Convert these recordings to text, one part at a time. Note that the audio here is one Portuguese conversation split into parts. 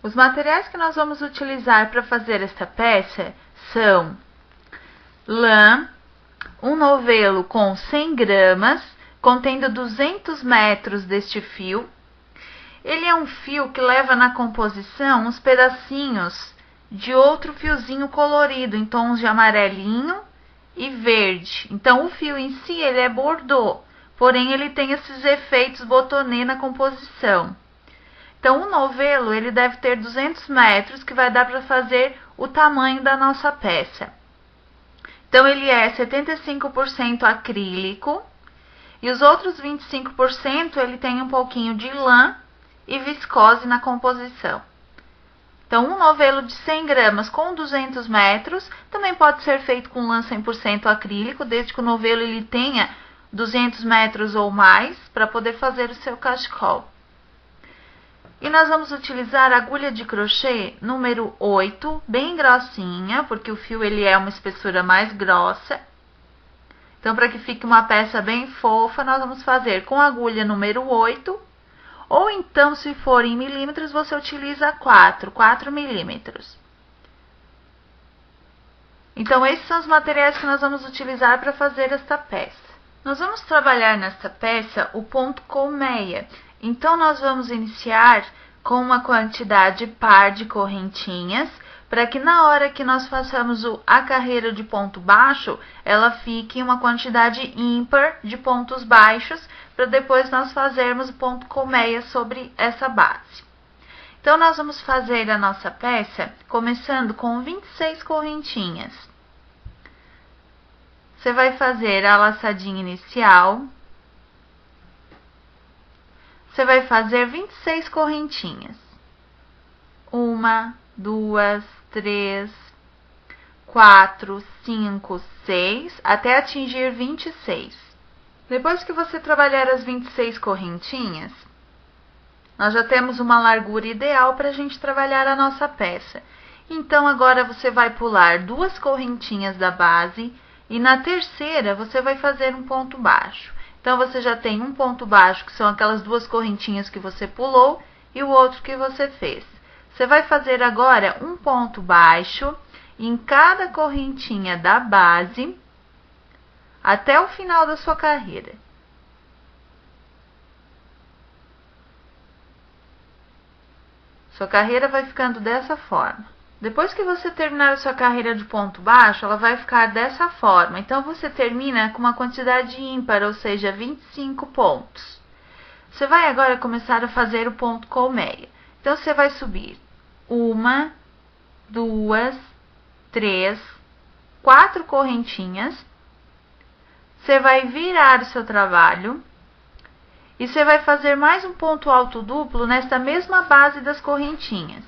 Os materiais que nós vamos utilizar para fazer esta peça são lã, um novelo com 100 gramas, contendo 200 metros deste fio. Ele é um fio que leva na composição uns pedacinhos de outro fiozinho colorido em tons de amarelinho e verde. Então, o fio em si ele é bordô, porém ele tem esses efeitos botonê na composição. Então, o novelo ele deve ter 200 metros, que vai dar para fazer o tamanho da nossa peça. Então, ele é 75% acrílico e os outros 25% ele tem um pouquinho de lã e viscose na composição. Então, um novelo de 100 gramas com 200 metros também pode ser feito com lã 100% acrílico, desde que o novelo ele tenha 200 metros ou mais para poder fazer o seu cachecol. E nós vamos utilizar a agulha de crochê número 8, bem grossinha, porque o fio ele é uma espessura mais grossa. Então, para que fique uma peça bem fofa, nós vamos fazer com a agulha número 8, ou então, se for em milímetros, você utiliza 4 milímetros. Então, esses são os materiais que nós vamos utilizar para fazer esta peça. Nós vamos trabalhar nesta peça o ponto colmeia. Então, nós vamos iniciar com uma quantidade par de correntinhas, para que na hora que nós façamos a carreira de ponto baixo, ela fique uma quantidade ímpar de pontos baixos, para depois nós fazermos o ponto colmeia sobre essa base. Então, nós vamos fazer a nossa peça começando com 26 correntinhas. Você vai fazer a laçadinha inicial. Você vai fazer 26 correntinhas. 1, 2, 3, 4, 5, 6, até atingir 26. Depois que você trabalhar as 26 correntinhas, nós já temos uma largura ideal para a gente trabalhar a nossa peça. Então, agora você vai pular 2 correntinhas da base e na terceira você vai fazer um ponto baixo. Então, você já tem um ponto baixo, que são aquelas 2 correntinhas que você pulou, e o outro que você fez. Você vai fazer agora um ponto baixo em cada correntinha da base, até o final da sua carreira. Sua carreira vai ficando dessa forma. Depois que você terminar a sua carreira de ponto baixo, ela vai ficar dessa forma. Então, você termina com uma quantidade ímpar, ou seja, 25 pontos. Você vai agora começar a fazer o ponto colmeia. Então, você vai subir 1, 2, 3, 4 correntinhas. Você vai virar o seu trabalho e você vai fazer mais um ponto alto duplo nesta mesma base das correntinhas.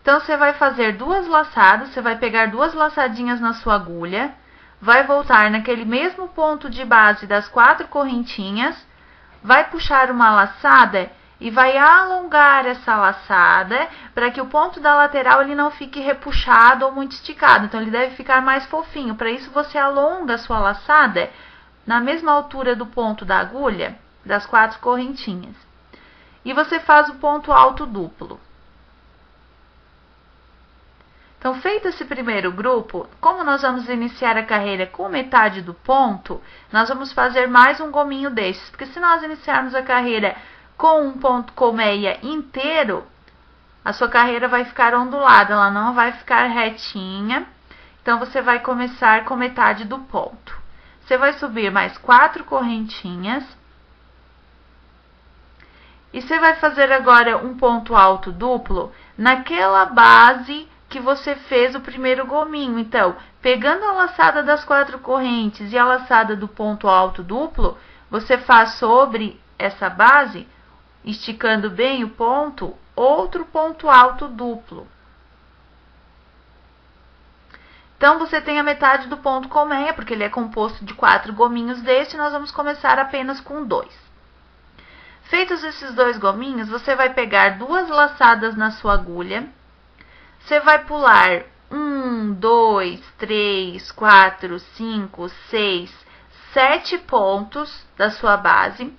Então, você vai fazer 2 laçadas, você vai pegar 2 laçadinhas na sua agulha, vai voltar naquele mesmo ponto de base das 4 correntinhas, vai puxar uma laçada e vai alongar essa laçada para que o ponto da lateral ele não fique repuxado ou muito esticado. Então, ele deve ficar mais fofinho. Para isso, você alonga a sua laçada na mesma altura do ponto da agulha, das 4 correntinhas. E você faz o ponto alto duplo. Então, feito esse primeiro grupo, como nós vamos iniciar a carreira com metade do ponto, nós vamos fazer mais um gominho desses. Porque se nós iniciarmos a carreira com um ponto colmeia inteiro, a sua carreira vai ficar ondulada, ela não vai ficar retinha. Então, você vai começar com metade do ponto. Você vai subir mais 4 correntinhas. E você vai fazer agora um ponto alto duplo naquela base que você fez o primeiro gominho. Então, pegando a laçada das 4 correntes e a laçada do ponto alto duplo, você faz sobre essa base, esticando bem o ponto, outro ponto alto duplo. Então, você tem a metade do ponto colmeia, porque ele é composto de 4 gominhos deste, nós vamos começar apenas com 2. Feitos esses 2 gominhos, você vai pegar 2 laçadas na sua agulha. Você vai pular 1, 2, 3, 4, 5, 6, 7 pontos da sua base.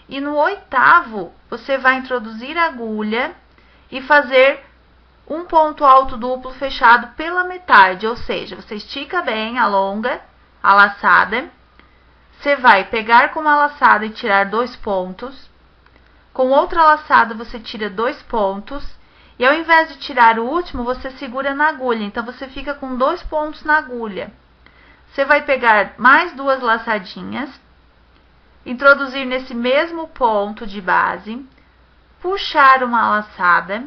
E no 8º, você vai introduzir a agulha e fazer um ponto alto duplo fechado pela metade, ou seja, você estica bem, alonga a laçada, você vai pegar com uma laçada e tirar 2 pontos, com outra laçada você tira 2 pontos, e ao invés de tirar o último, você segura na agulha, então você fica com 2 pontos na agulha. Você vai pegar mais 2 laçadinhas, introduzir nesse mesmo ponto de base, puxar uma laçada,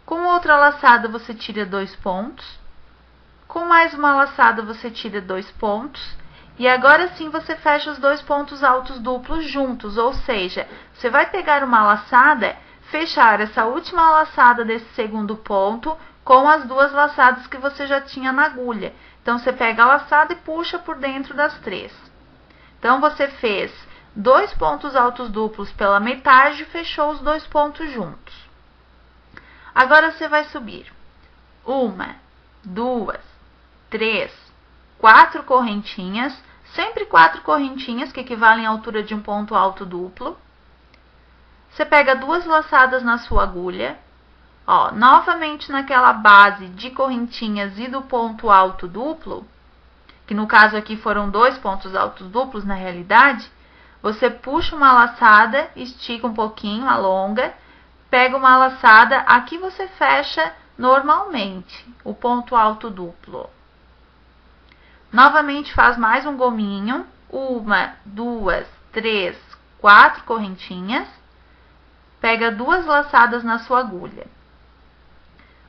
com outra laçada você tira 2 pontos, com mais uma laçada você tira 2 pontos, e agora sim você fecha os 2 pontos altos duplos juntos, ou seja, você vai pegar uma laçada, fechar essa última laçada desse segundo ponto com as 2 laçadas que você já tinha na agulha. Então, você pega a laçada e puxa por dentro das 3. Então, você fez 2 pontos altos duplos pela metade e fechou os 2 pontos juntos. Agora, você vai subir 1, 2, 3, 4 correntinhas, sempre 4 correntinhas, que equivalem à altura de um ponto alto duplo. Você pega 2 laçadas na sua agulha, ó, novamente naquela base de correntinhas e do ponto alto duplo, que no caso aqui foram 2 pontos altos duplos na realidade, você puxa uma laçada, estica um pouquinho, alonga, pega uma laçada, aqui você fecha normalmente o ponto alto duplo. Novamente faz mais um gominho, 1, 2, 3, 4 correntinhas, pega 2 laçadas na sua agulha.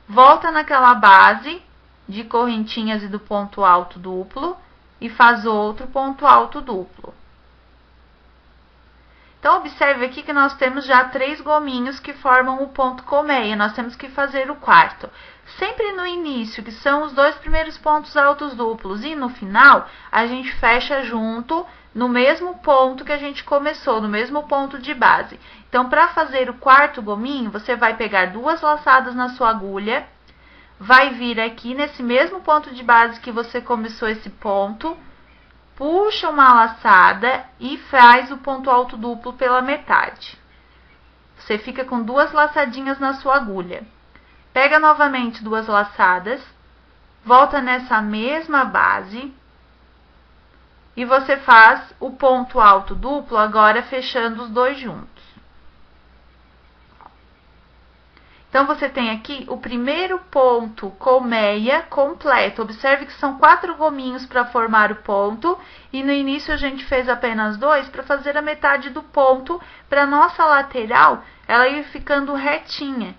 Volta naquela base de correntinhas e do ponto alto duplo e faz outro ponto alto duplo. Então, observe aqui que nós temos já 3 gominhos que formam o ponto colmeia. Nós temos que fazer o 4º. Sempre no início, que são os 2 primeiros pontos altos duplos, e no final, a gente fecha junto no mesmo ponto que a gente começou, no mesmo ponto de base. Então, para fazer o 4º gominho, você vai pegar 2 laçadas na sua agulha, vai vir aqui nesse mesmo ponto de base que você começou esse ponto, puxa uma laçada e faz o ponto alto duplo pela metade. Você fica com 2 laçadinhas na sua agulha. Pega novamente 2 laçadas, volta nessa mesma base e você faz o ponto alto duplo agora fechando os 2 juntos. Então, você tem aqui o primeiro ponto colmeia completo. Observe que são 4 gominhos para formar o ponto, e no início a gente fez apenas 2 para fazer a metade do ponto, para nossa lateral ela ir ficando retinha.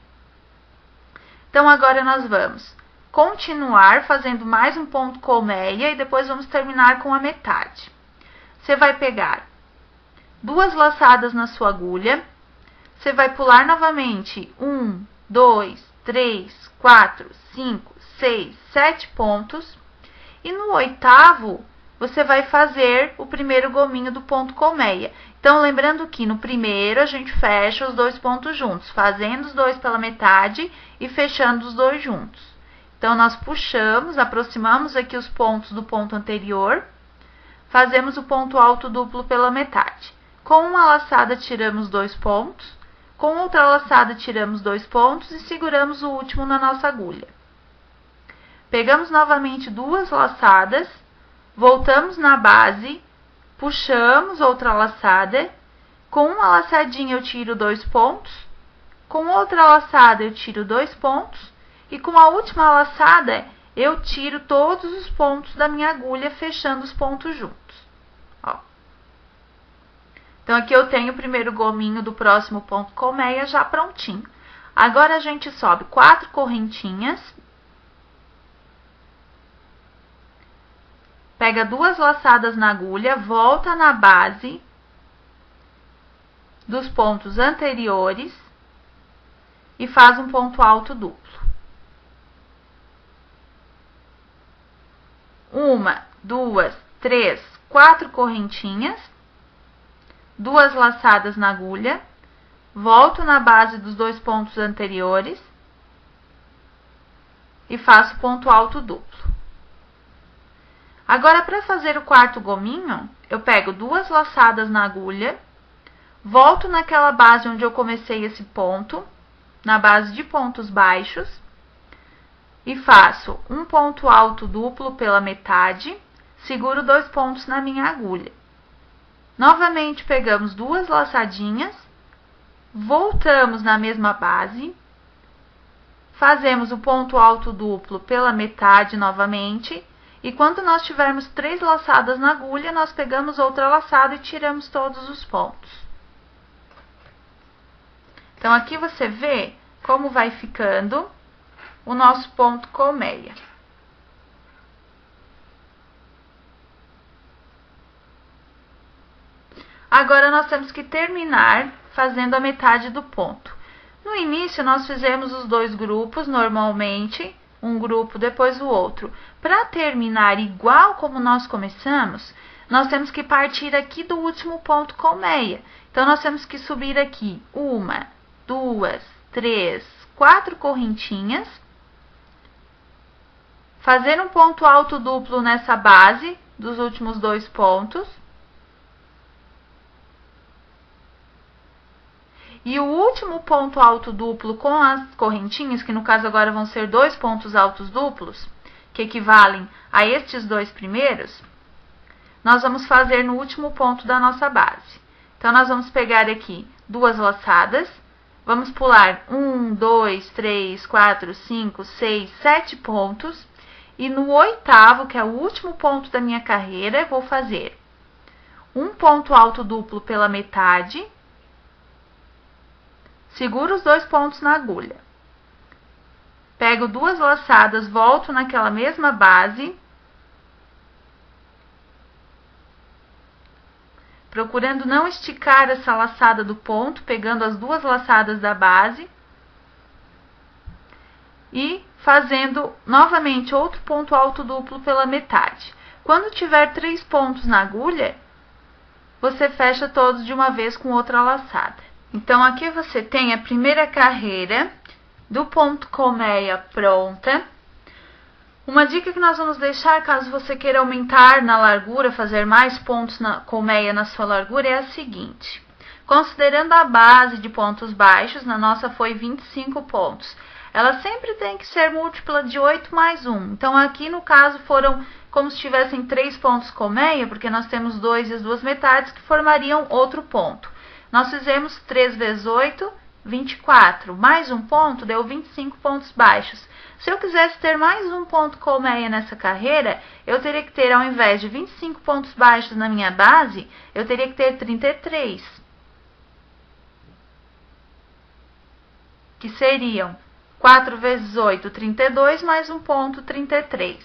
Então, agora nós vamos continuar fazendo mais um ponto colmeia e depois vamos terminar com a metade. Você vai pegar 2 laçadas na sua agulha, você vai pular novamente 1, 2, 3, 4, 5, 6, 7 pontos. E no 8º, você vai fazer o primeiro gominho do ponto colmeia. Então, lembrando que no primeiro, a gente fecha os 2 pontos juntos, fazendo os 2 pela metade e fechando os 2 juntos. Então, nós puxamos, aproximamos aqui os pontos do ponto anterior, fazemos o ponto alto duplo pela metade. Com uma laçada, tiramos 2 pontos. Com outra laçada, tiramos 2 pontos e seguramos o último na nossa agulha. Pegamos novamente 2 laçadas, voltamos na base, puxamos outra laçada, com uma laçadinha eu tiro 2 pontos, com outra laçada eu tiro 2 pontos, e com a última laçada eu tiro todos os pontos da minha agulha, fechando os pontos juntos. Então, aqui eu tenho o primeiro gominho do próximo ponto colmeia já prontinho. Agora, a gente sobe 4 correntinhas. Pega 2 laçadas na agulha, volta na base dos pontos anteriores e faz um ponto alto duplo. 1, 2, 3, 4 correntinhas. 2 laçadas na agulha, volto na base dos 2 pontos anteriores e faço ponto alto duplo. Agora, para fazer o 4º gominho, eu pego 2 laçadas na agulha, volto naquela base onde eu comecei esse ponto, na base de pontos baixos, e faço um ponto alto duplo pela metade, seguro 2 pontos na minha agulha. Novamente pegamos 2 laçadinhas, voltamos na mesma base, fazemos o ponto alto duplo pela metade novamente, e quando nós tivermos 3 laçadas na agulha, nós pegamos outra laçada e tiramos todos os pontos. Então, aqui você vê como vai ficando o nosso ponto colmeia. Agora, nós temos que terminar fazendo a metade do ponto. No início, nós fizemos os 2 grupos normalmente, um grupo depois o outro. Para terminar igual como nós começamos, nós temos que partir aqui do último ponto colmeia. Então, nós temos que subir aqui 1, 2, 3, 4 correntinhas, fazer um ponto alto duplo nessa base dos últimos 2 pontos, e o último ponto alto duplo com as correntinhas, que no caso agora vão ser 2 pontos altos duplos, que equivalem a estes 2 primeiros, nós vamos fazer no último ponto da nossa base. Então, nós vamos pegar aqui 2 laçadas, vamos pular 1, 2, 3, 4, 5, 6, 7 pontos, e no 8º, que é o último ponto da minha carreira, eu vou fazer um ponto alto duplo pela metade, seguro os 2 pontos na agulha. Pego 2 laçadas, volto naquela mesma base, procurando não esticar essa laçada do ponto, pegando as 2 laçadas da base e fazendo novamente outro ponto alto duplo pela metade. Quando tiver 3 pontos na agulha, você fecha todos de uma vez com outra laçada. Então, aqui você tem a primeira carreira do ponto colmeia pronta. Uma dica que nós vamos deixar, caso você queira aumentar na largura, fazer mais pontos na colmeia na sua largura, é a seguinte. Considerando a base de pontos baixos, na nossa foi 25 pontos. Ela sempre tem que ser múltipla de 8 mais 1. Então, aqui no caso foram como se tivessem 3 pontos colmeia, porque nós temos 2 e as 2 metades que formariam outro ponto. Nós fizemos 3 vezes 8, 24. Mais um ponto deu 25 pontos baixos. Se eu quisesse ter mais um ponto colmeia nessa carreira, eu teria que ter, ao invés de 25 pontos baixos na minha base, eu teria que ter 33. Que seriam 4 vezes 8, 32, mais um ponto, 33.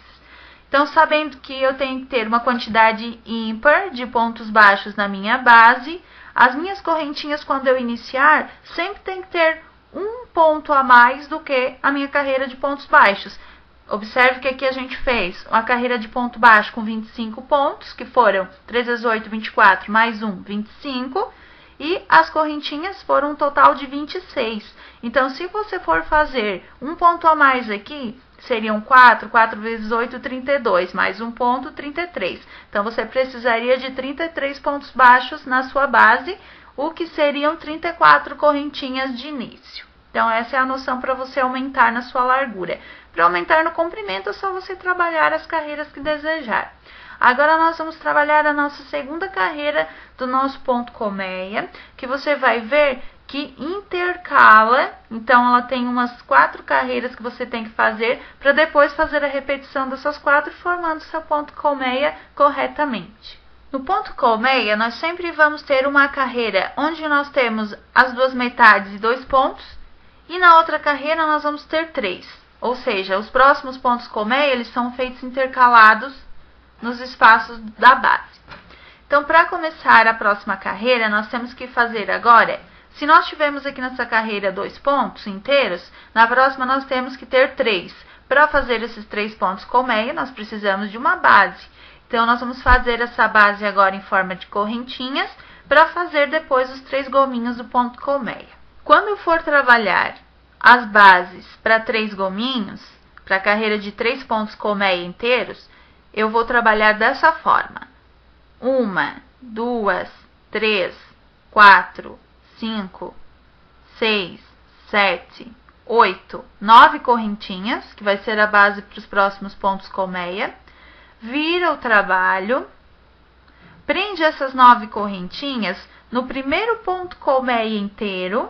Então, sabendo que eu tenho que ter uma quantidade ímpar de pontos baixos na minha base, as minhas correntinhas, quando eu iniciar, sempre tem que ter um ponto a mais do que a minha carreira de pontos baixos. Observe que aqui a gente fez uma carreira de ponto baixo com 25 pontos, que foram 3 vezes 8, 24, mais 1, 25. E as correntinhas foram um total de 26. Então, se você for fazer um ponto a mais aqui, seriam 4 vezes 8, 32, mais um ponto, 33. Então, você precisaria de 33 pontos baixos na sua base, o que seriam 34 correntinhas de início. Então, essa é a noção para você aumentar na sua largura. Para aumentar no comprimento, é só você trabalhar as carreiras que desejar. Agora, nós vamos trabalhar a nossa segunda carreira do nosso ponto colmeia, que você vai ver que intercala. Então, ela tem umas 4 carreiras que você tem que fazer para depois fazer a repetição dessas 4, formando seu ponto colmeia corretamente. No ponto colmeia, nós sempre vamos ter uma carreira onde nós temos as 2 metades e 2 pontos, e na outra carreira nós vamos ter 3. Ou seja, os próximos pontos colmeia, eles são feitos intercalados nos espaços da base. Então, para começar a próxima carreira, nós temos que fazer agora, se nós tivermos aqui nessa carreira 2 pontos inteiros, na próxima nós temos que ter 3. Para fazer esses 3 pontos colmeia, nós precisamos de uma base. Então, nós vamos fazer essa base agora em forma de correntinhas, para fazer depois os 3 gominhos do ponto colmeia. Quando eu for trabalhar as bases para 3 gominhos, para a carreira de 3 pontos colmeia inteiros, eu vou trabalhar dessa forma. 1, 2, 3, 4, 5, 6, 7, 8, 9 correntinhas, que vai ser a base para os próximos pontos colmeia. Vira o trabalho, prende essas 9 correntinhas no primeiro ponto colmeia inteiro,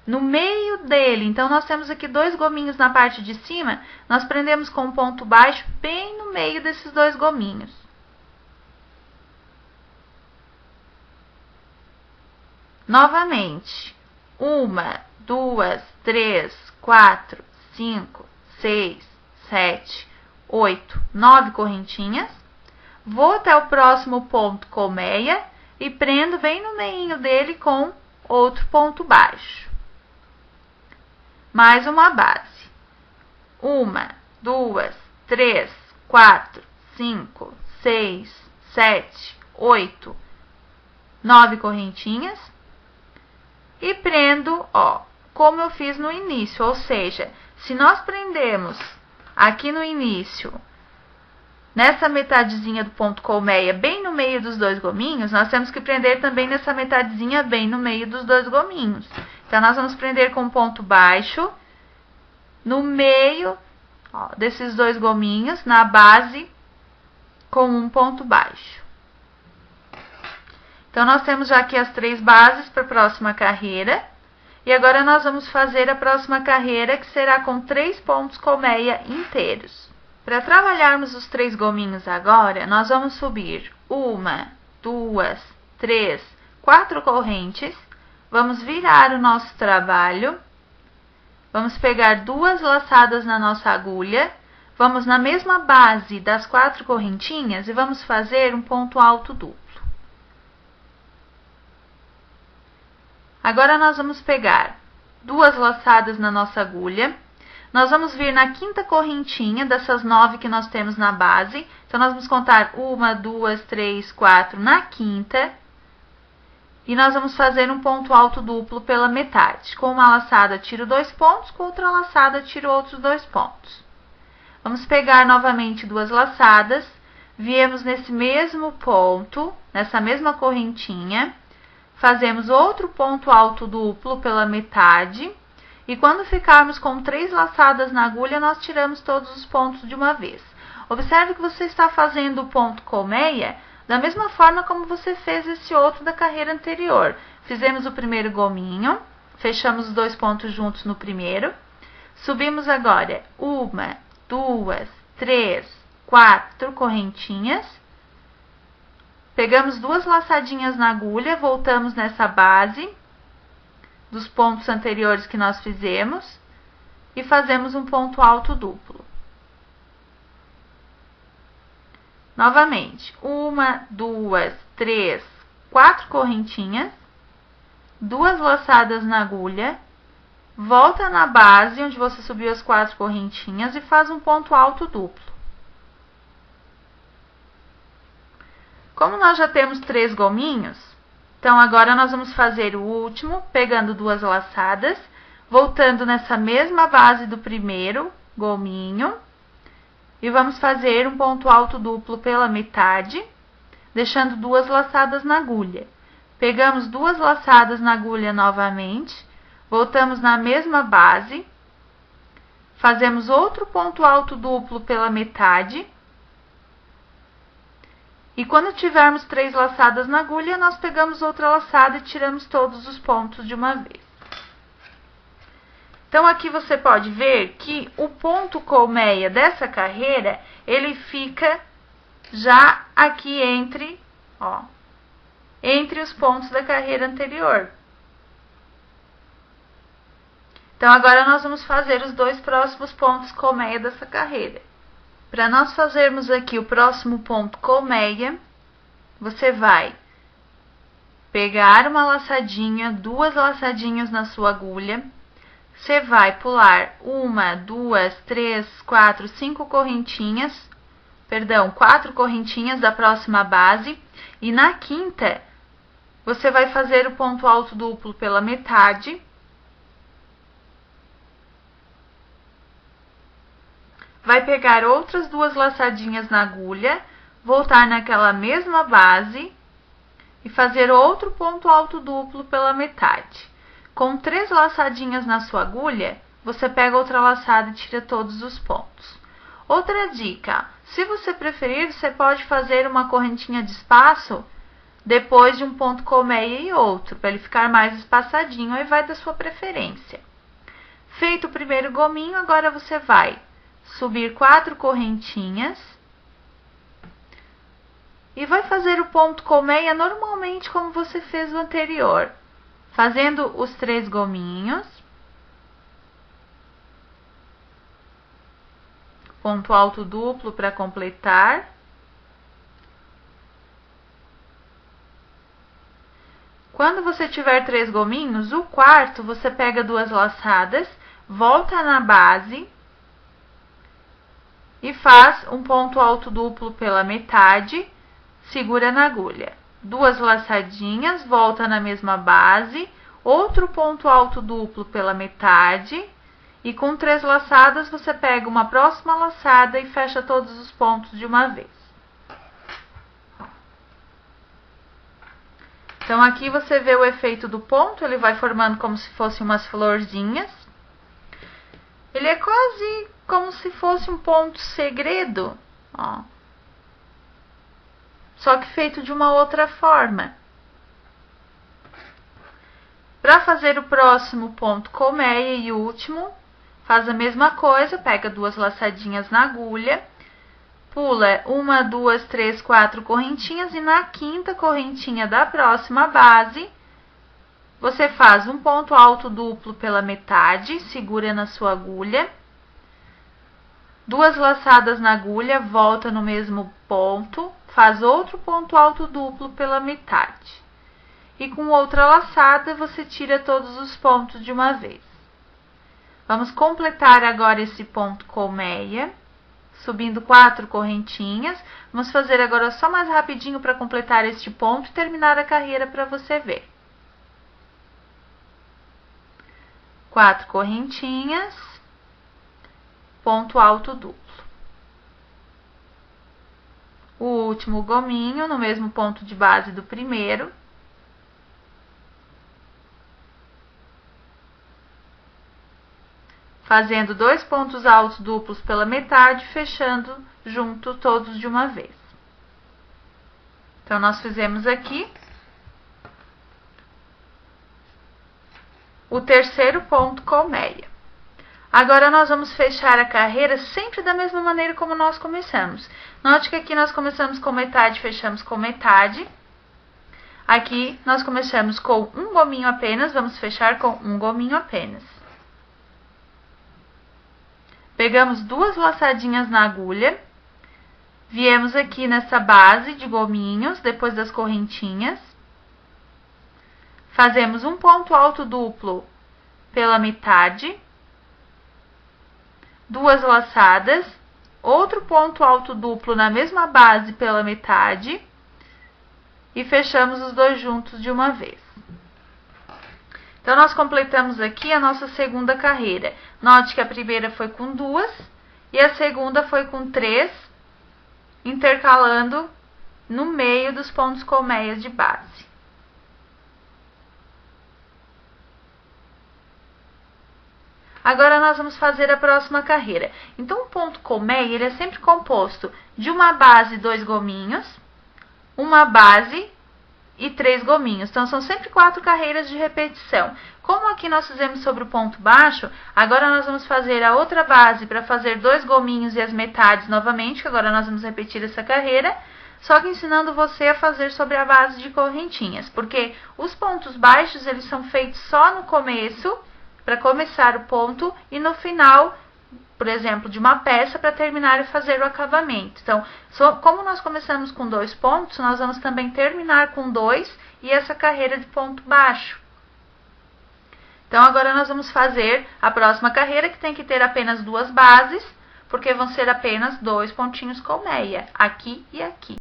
no meio dele. Então, nós temos aqui 2 gominhos na parte de cima, nós prendemos com um ponto baixo bem no meio desses 2 gominhos. Novamente, 1, 2, 3, 4, 5, 6, 7, 8, 9 correntinhas. Vou até o próximo ponto colmeia e prendo bem no meio dele com outro ponto baixo. Mais uma base. 1, 2, 3, 4, 5, 6, 7, 8, 9 correntinhas. E prendo, ó, como eu fiz no início, ou seja, se nós prendemos aqui no início, nessa metadezinha do ponto colmeia, bem no meio dos 2 gominhos, nós temos que prender também nessa metadezinha bem no meio dos 2 gominhos. Então, nós vamos prender com ponto baixo, no meio, ó, desses 2 gominhos, na base, com um ponto baixo. Então, nós temos já aqui as 3 bases para a próxima carreira. E agora, nós vamos fazer a próxima carreira, que será com 3 pontos colmeia inteiros. Para trabalharmos os 3 gominhos agora, nós vamos subir 1, 2, 3, 4 correntes. Vamos virar o nosso trabalho. Vamos pegar 2 laçadas na nossa agulha. Vamos na mesma base das 4 correntinhas e vamos fazer um ponto alto duplo. Agora, nós vamos pegar 2 laçadas na nossa agulha. Nós vamos vir na 5ª correntinha dessas 9 que nós temos na base. Então, nós vamos contar 1, 2, 3, 4 na 5ª. E nós vamos fazer um ponto alto duplo pela metade. Com uma laçada, tiro 2 pontos. Com outra laçada, tiro outros 2 pontos. Vamos pegar novamente 2 laçadas. Viemos nesse mesmo ponto, nessa mesma correntinha. Fazemos outro ponto alto duplo pela metade. E quando ficarmos com 3 laçadas na agulha, nós tiramos todos os pontos de uma vez. Observe que você está fazendo o ponto colmeia da mesma forma como você fez esse outro da carreira anterior. Fizemos o primeiro gominho, fechamos os 2 pontos juntos no primeiro. Subimos agora 1, 2, 3, 4 correntinhas. Pegamos 2 laçadinhas na agulha, voltamos nessa base dos pontos anteriores que nós fizemos e fazemos um ponto alto duplo. Novamente, 1, 2, 3, 4 correntinhas, 2 laçadas na agulha, volta na base onde você subiu as 4 correntinhas e faz um ponto alto duplo. Como nós já temos 3 gominhos, então agora nós vamos fazer o último, pegando 2 laçadas, voltando nessa mesma base do primeiro gominho, e vamos fazer um ponto alto duplo pela metade, deixando 2 laçadas na agulha. Pegamos 2 laçadas na agulha novamente, voltamos na mesma base, fazemos outro ponto alto duplo pela metade. E quando tivermos 3 laçadas na agulha, nós pegamos outra laçada e tiramos todos os pontos de uma vez. Então, aqui você pode ver que o ponto colmeia dessa carreira, ele fica já aqui entre, ó, entre os pontos da carreira anterior. Então, agora nós vamos fazer os 2 próximos pontos colmeia dessa carreira. Para nós fazermos aqui o próximo ponto colmeia, você vai pegar uma laçadinha, 2 laçadinhas na sua agulha, você vai pular 1, 2, 3, 4, 5 correntinhas, perdão, 4 correntinhas da próxima base, e na 5ª, você vai fazer o ponto alto duplo pela metade. Vai pegar outras 2 laçadinhas na agulha, voltar naquela mesma base, e fazer outro ponto alto duplo pela metade. Com 3 laçadinhas na sua agulha, você pega outra laçada e tira todos os pontos. Outra dica, se você preferir, você pode fazer uma correntinha de espaço depois de um ponto colmeia e outro, para ele ficar mais espaçadinho, aí vai da sua preferência. Feito o primeiro gominho, agora você vai subir 4 correntinhas e vai fazer o ponto colmeia normalmente como você fez o anterior, fazendo os 3 gominhos, ponto alto duplo para completar, quando você tiver 3 gominhos, o quarto você pega 2 laçadas, volta na base e faz um ponto alto duplo pela metade, segura na agulha. 2 laçadinhas, volta na mesma base, outro ponto alto duplo pela metade, e com 3 laçadas você pega uma próxima laçada e fecha todos os pontos de uma vez. Então, aqui você vê o efeito do ponto, ele vai formando como se fossem umas florzinhas. Ele é quase como se fosse um ponto segredo, ó. Só que feito de uma outra forma. Para fazer o próximo ponto colmeia e último, faz a mesma coisa, pega 2 laçadinhas na agulha, pula 1, 2, 3, 4 correntinhas e na 5ª correntinha da próxima base, você faz um ponto alto duplo pela metade, segura na sua agulha, 2 laçadas na agulha, volta no mesmo ponto, faz outro ponto alto duplo pela metade. E com outra laçada, você tira todos os pontos de uma vez. Vamos completar agora esse ponto colmeia, subindo 4 correntinhas. Vamos fazer agora só mais rapidinho para completar este ponto e terminar a carreira para você ver. 4 correntinhas, ponto alto duplo. O último gominho no mesmo ponto de base do primeiro. Fazendo 2 pontos altos duplos pela metade, fechando junto todos de uma vez. Então, nós fizemos aqui o terceiro ponto colmeia. Agora, nós vamos fechar a carreira sempre da mesma maneira como nós começamos. Note que aqui nós começamos com metade, fechamos com metade. Aqui, nós começamos com um gominho apenas, vamos fechar com um gominho apenas. Pegamos 2 laçadinhas na agulha, viemos aqui nessa base de gominhos, depois das correntinhas, fazemos um ponto alto duplo pela metade, 2 laçadas, outro ponto alto duplo na mesma base pela metade e fechamos os 2 juntos de uma vez. Então, nós completamos aqui a nossa segunda carreira. Note que a primeira foi com 2 e a segunda foi com 3, intercalando no meio dos pontos colmeias de base. Agora, nós vamos fazer a próxima carreira. Então, o ponto colmeia, ele é sempre composto de uma base e 2 gominhos, uma base e 3 gominhos. Então, são sempre 4 carreiras de repetição. Como aqui nós fizemos sobre o ponto baixo, agora nós vamos fazer a outra base para fazer 2 gominhos e as metades novamente, que agora nós vamos repetir essa carreira, só que ensinando você a fazer sobre a base de correntinhas, porque os pontos baixos, eles são feitos só no começo, para começar o ponto, e no final, por exemplo, de uma peça para terminar e fazer o acabamento. Então, como nós começamos com 2 pontos, nós vamos também terminar com 2 e essa carreira de ponto baixo. Então, agora nós vamos fazer a próxima carreira, que tem que ter apenas 2 bases, porque vão ser apenas 2 pontinhos colmeia, aqui e aqui.